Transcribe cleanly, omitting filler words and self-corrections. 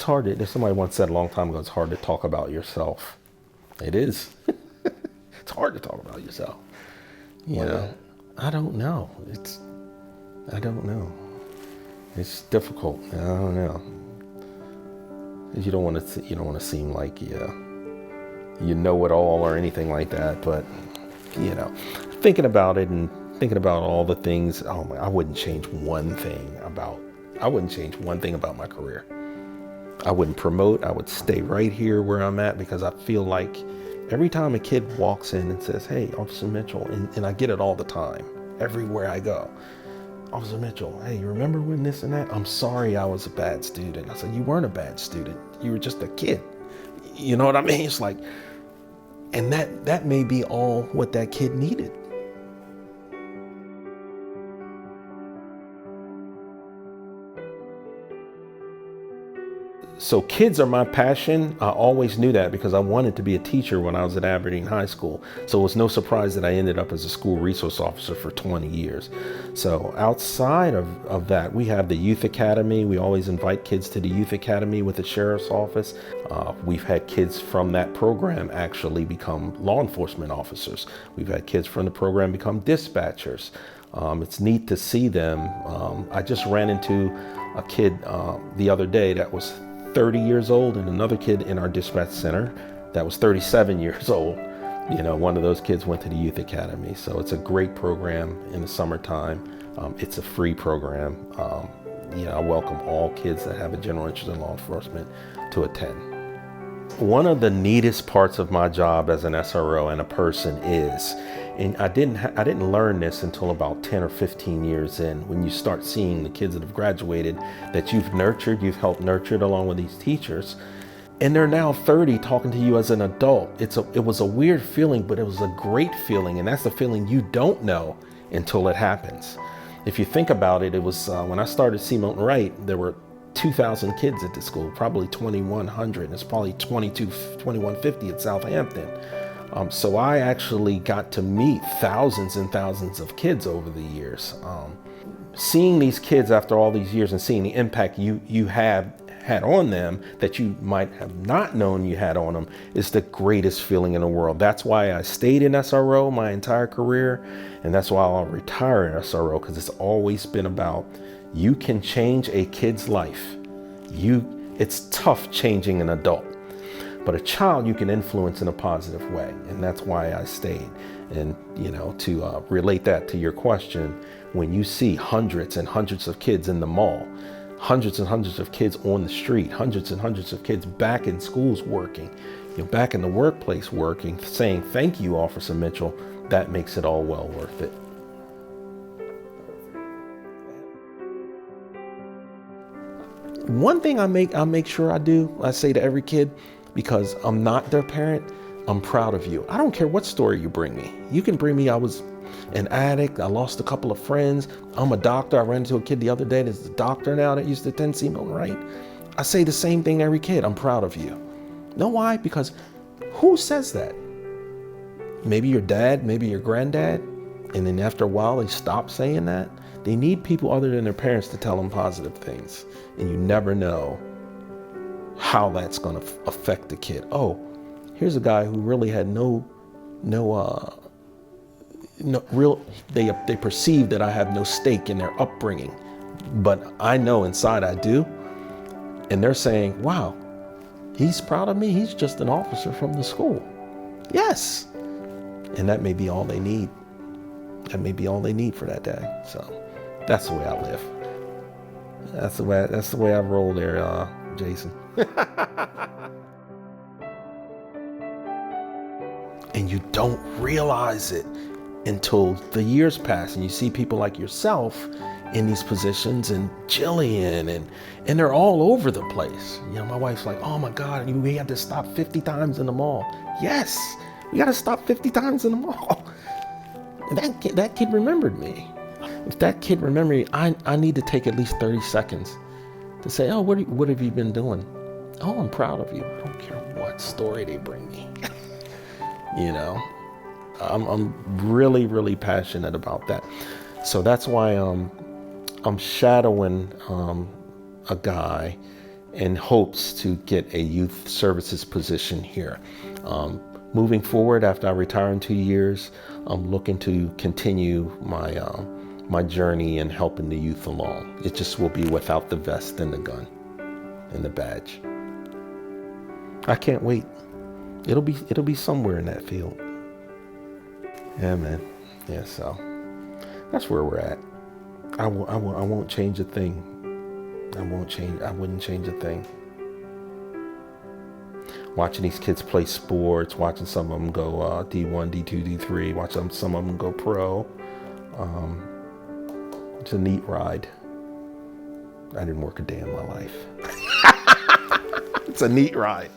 hard to, somebody once said a long time ago, it's hard to talk about yourself. It is. It's hard to talk about yourself. You know, I don't know. I don't know. It's difficult. I don't know. You don't want to seem like you know it all or anything like that. But, you know, thinking about it and thinking about all the things, I wouldn't change one thing about my career. I wouldn't promote. I would stay right here where I'm at, because I feel like every time a kid walks in and says, "Hey, Officer Mitchell," and I get it all the time, everywhere I go, "Officer Mitchell, hey, you remember when this and that? I'm sorry I was a bad student." I said, "You weren't a bad student. You were just a kid." You know what I mean? It's like, and that may be all what that kid needed. So kids are my passion. I always knew that because I wanted to be a teacher when I was at Aberdeen High School. So it was no surprise that I ended up as a school resource officer for 20 years. So outside of that, we have the Youth Academy. We always invite kids to the Youth Academy with the Sheriff's Office. We've had kids from that program actually become law enforcement officers. We've had kids from the program become dispatchers. It's neat to see them. I just ran into a kid the other day that was 30 years old, and another kid in our dispatch center that was 37 years old. You know, one of those kids went to the Youth Academy. So it's a great program in the summertime. It's a free program. I welcome all kids that have a general interest in law enforcement to attend. One of the neatest parts of my job as an SRO and a person is, and I didn't learn this until about 10 or 15 years in, when you start seeing the kids that have graduated that you've helped nurtured along with these teachers, and they're now 30 talking to you as an adult. It was a weird feeling, but it was a great feeling, and that's the feeling you don't know until it happens. If you think about it, it was when I started C. Milton Wright, there were 2,000 kids at the school, probably 2,100. It's probably 2,150 at Southampton. So I actually got to meet thousands and thousands of kids over the years. Seeing these kids after all these years and seeing the impact you have had on them that you might have not known you had on them is the greatest feeling in the world. That's why I stayed in SRO my entire career, and that's why I'll retire in SRO, because it's always been about, you can change a kid's life. It's tough changing an adult, but a child you can influence in a positive way, and that's why I stayed. And to relate that to your question, when you see hundreds and hundreds of kids in the mall, hundreds and hundreds of kids on the street, hundreds and hundreds of kids back in schools working, back in the workplace working, saying, "Thank you, Officer Mitchell," that makes it all well worth it. One thing I make sure I say to every kid, because I'm not their parent, I'm proud of you. I don't care what story you bring me. You can bring me, I was an addict, I lost a couple of friends, I'm a doctor. I ran into a kid the other day that's a doctor now that used to attend C. Milton Wright. I say the same thing to every kid. I'm proud of you. Know why? Because who says that? Maybe your dad, maybe your granddad, and then after a while they stop saying that. They need people other than their parents to tell them positive things, and you never know how that's going to affect the kid. Oh, here's a guy who really had they perceive that I have no stake in their upbringing, but I know inside I do. And they're saying, "Wow, he's proud of me. He's just an officer from the school." Yes. And that may be all they need. That may be all they need for that day. So that's the way I live. That's the way I roll there, Jason. And you don't realize it until the years pass and you see people like yourself in these positions, and Jillian, and they're all over the place. My wife's like, "Oh my God, we had to stop 50 times in the mall." Yes, we got to stop 50 times in the mall. And that kid remembered me. If that kid remembered me, I need to take at least 30 seconds to say, "Oh, what have you been doing?" "Oh, I'm proud of you." I don't care what story they bring me. I'm really, really passionate about that. So that's why I'm shadowing a guy, in hopes to get a youth services position here. Moving forward, after I retire in 2 years, I'm looking to continue my journey in helping the youth along. It just will be without the vest and the gun and the badge. I can't wait. It'll be somewhere in that field. Yeah, man. Yeah, so that's where we're at. I won't change a thing. I wouldn't change a thing. Watching these kids play sports, watching some of them go D1, D2, D3, watching some of them go pro. It's a neat ride. I didn't work a day in my life. It's a neat ride.